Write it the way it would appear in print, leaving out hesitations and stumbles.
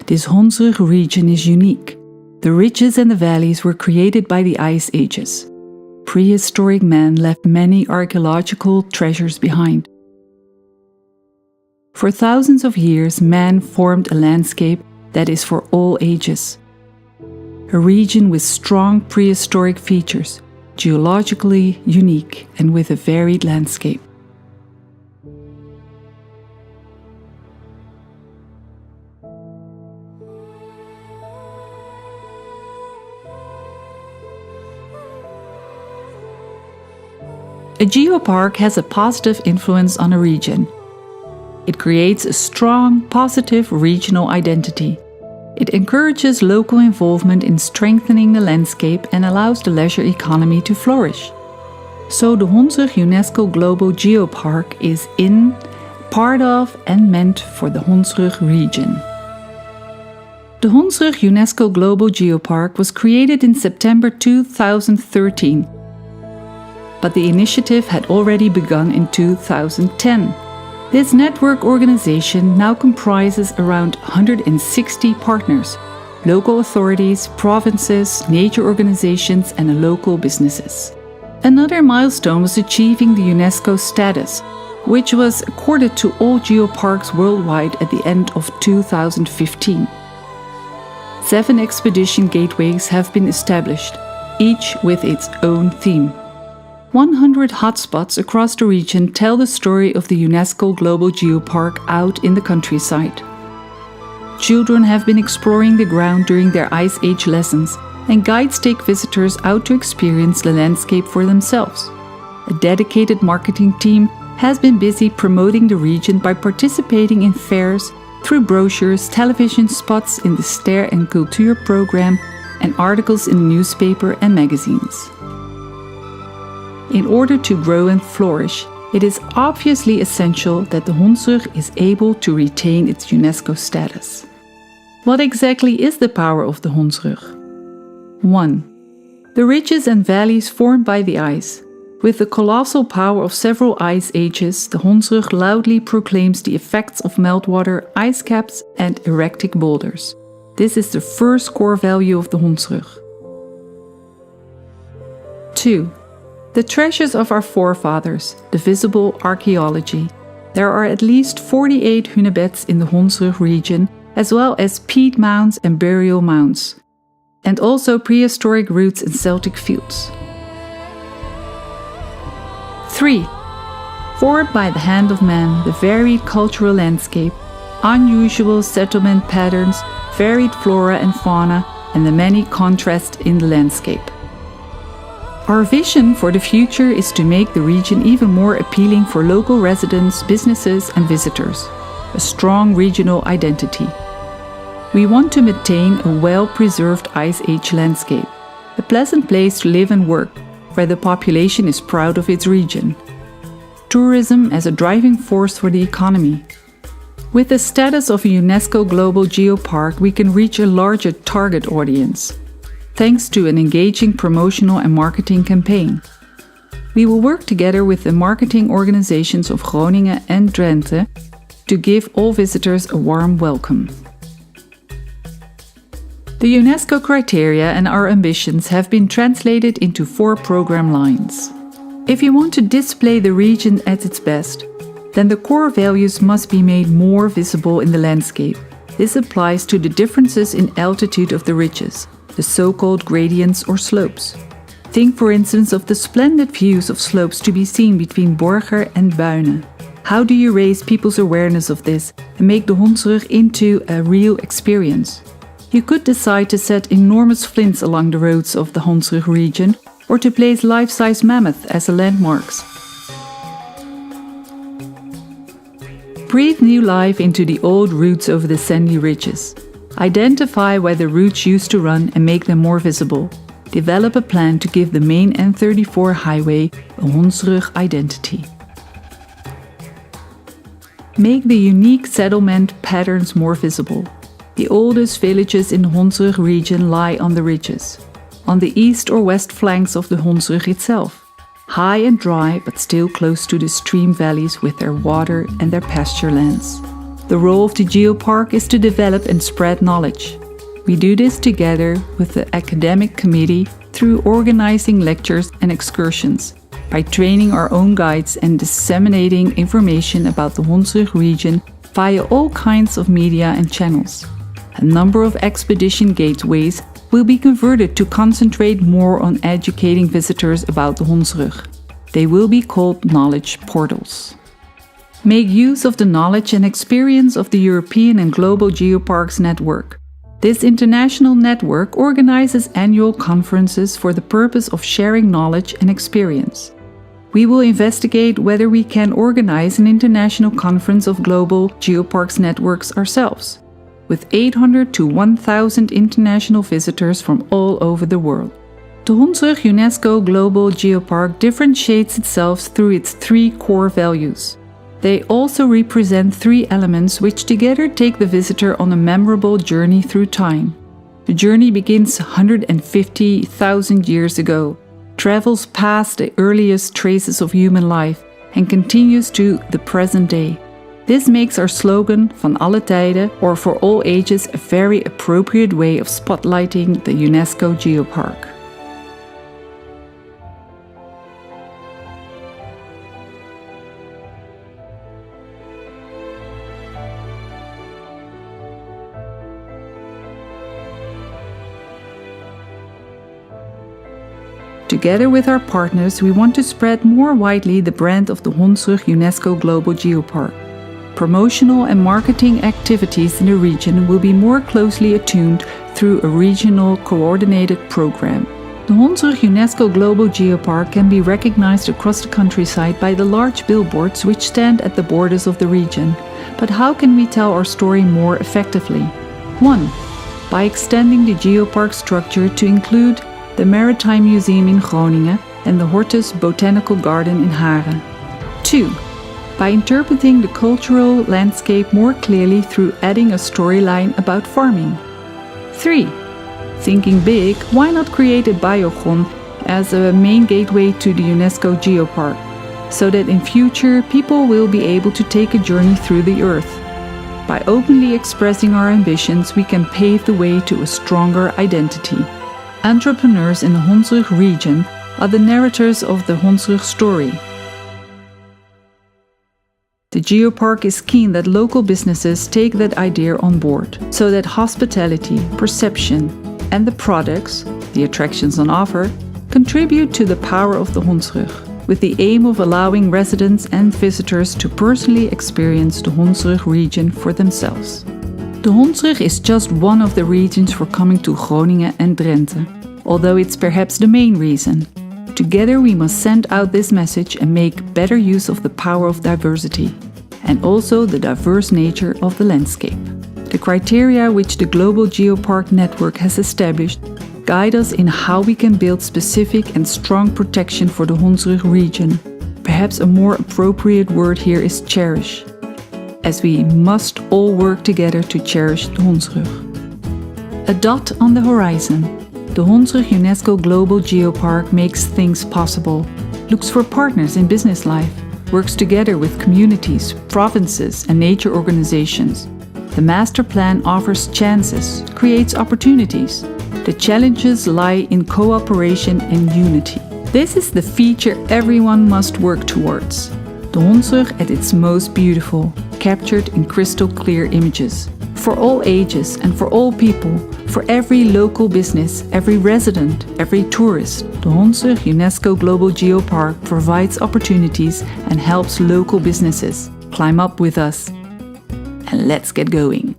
This Hondsrug region is unique. The ridges and the valleys were created by the ice ages. Prehistoric man left many archaeological treasures behind. For thousands of years, man formed a landscape that is for all ages. A region with strong prehistoric features, geologically unique and with a varied landscape. A geopark has a positive influence on a region. It creates a strong, positive regional identity. It encourages local involvement in strengthening the landscape and allows the leisure economy to flourish. So the Hondsrug UNESCO Global Geopark is part of and meant for the Hondsrug region. The Hondsrug UNESCO Global Geopark was created in September 2013. But the initiative had already begun in 2010. This network organization now comprises around 160 partners, local authorities, provinces, nature organizations, and local businesses. Another milestone was achieving the UNESCO status, which was accorded to all geoparks worldwide at the end of 2015. 7 expedition gateways have been established, each with its own theme. 100 hotspots across the region tell the story of the UNESCO Global Geopark out in the countryside. Children have been exploring the ground during their Ice Age lessons, and guides take visitors out to experience the landscape for themselves. A dedicated marketing team has been busy promoting the region by participating in fairs, through brochures, television spots in the Ster en Cultuur program, and articles in the newspaper and magazines. In order to grow and flourish, it is obviously essential that the Hondsrug is able to retain its UNESCO status. What exactly is the power of the Hondsrug? 1. The ridges and valleys formed by the ice. With the colossal power of several ice ages, the Hondsrug loudly proclaims the effects of meltwater, ice caps, and erratic boulders. This is the first core value of the Hondsrug. 2. The treasures of our forefathers, the visible archaeology. There are at least 48 hunebeds in the Hondsrug region, as well as peat mounds and burial mounds, and also prehistoric roots and Celtic fields. 3. Formed by the hand of man, the varied cultural landscape, unusual settlement patterns, varied flora and fauna, and the many contrasts in the landscape. Our vision for the future is to make the region even more appealing for local residents, businesses, and visitors. A strong regional identity. We want to maintain a well-preserved Ice Age landscape, a pleasant place to live and work, where the population is proud of its region. Tourism as a driving force for the economy. With the status of a UNESCO Global Geopark, we can reach a larger target audience, thanks to an engaging promotional and marketing campaign. We will work together with the marketing organizations of Groningen and Drenthe to give all visitors a warm welcome. The UNESCO criteria and our ambitions have been translated into 4 program lines. If you want to display the region at its best, then the core values must be made more visible in the landscape. This applies to the differences in altitude of the ridges, the so-called gradients or slopes. Think for instance of the splendid views of slopes to be seen between Borger and Buinen. How do you raise people's awareness of this and make the Hondsrug into a real experience? You could decide to set enormous flints along the roads of the Hondsrug region or to place life-size mammoth as a landmarks. Breathe new life into the old routes over the sandy ridges. Identify where the routes used to run and make them more visible. Develop a plan to give the main N34 highway a Hondsrug identity. Make the unique settlement patterns more visible. The oldest villages in the Hondsrug region lie on the ridges, on the east or west flanks of the Hondsrug itself, high and dry but still close to the stream valleys with their water and their pasture lands. The role of the Geopark is to develop and spread knowledge. We do this together with the academic committee through organizing lectures and excursions, by training our own guides and disseminating information about the Hondsrug region via all kinds of media and channels. A number of expedition gateways will be converted to concentrate more on educating visitors about the Hondsrug. They will be called knowledge portals. Make use of the knowledge and experience of the European and global Geoparks network. This international network organizes annual conferences for the purpose of sharing knowledge and experience. We will investigate whether we can organize an international conference of global Geoparks networks ourselves, with 800 to 1,000 international visitors from all over the world. The Hondsrug UNESCO Global Geopark differentiates itself through its 3 core values. They also represent 3 elements which together take the visitor on a memorable journey through time. The journey begins 150,000 years ago, travels past the earliest traces of human life, and continues to the present day. This makes our slogan, Van alle tijden, or for all ages, a very appropriate way of spotlighting the UNESCO Geopark. Together with our partners, we want to spread more widely the brand of the Hondsrug UNESCO Global Geopark. Promotional and marketing activities in the region will be more closely attuned through a regional coordinated program. The Hondsrug UNESCO Global Geopark can be recognized across the countryside by the large billboards which stand at the borders of the region. But how can we tell our story more effectively? 1. By extending the Geopark structure to include the Maritime Museum in Groningen and the Hortus Botanical Garden in Haren. 2. By interpreting the cultural landscape more clearly through adding a storyline about farming. 3. Thinking big, why not create a biogon as a main gateway to the UNESCO Geopark, so that in future people will be able to take a journey through the earth. By openly expressing our ambitions, we can pave the way to a stronger identity. Entrepreneurs in the Hondsrug region are the narrators of the Hondsrug story. The Geopark is keen that local businesses take that idea on board, so that hospitality, perception, and the products, the attractions on offer, contribute to the power of the Hondsrug, with the aim of allowing residents and visitors to personally experience the Hondsrug region for themselves. The Hondsrug is just one of the reasons for coming to Groningen and Drenthe, although it's perhaps the main reason. Together we must send out this message and make better use of the power of diversity, and also the diverse nature of the landscape. The criteria which the Global Geopark Network has established guide us in how we can build specific and strong protection for the Hondsrug region. Perhaps a more appropriate word here is cherish, as we must all work together to cherish the Hondsrug. A dot on the horizon. The Hondsrug UNESCO Global Geopark makes things possible, looks for partners in business life, works together with communities, provinces, and nature organizations. The Masterplan offers chances, creates opportunities. The challenges lie in cooperation and unity. This is the feature everyone must work towards. The Hondsrug at its most beautiful, captured in crystal clear images. For all ages and for all people, for every local business, every resident, every tourist, the Hondsrug UNESCO Global Geopark provides opportunities and helps local businesses. Climb up with us and let's get going.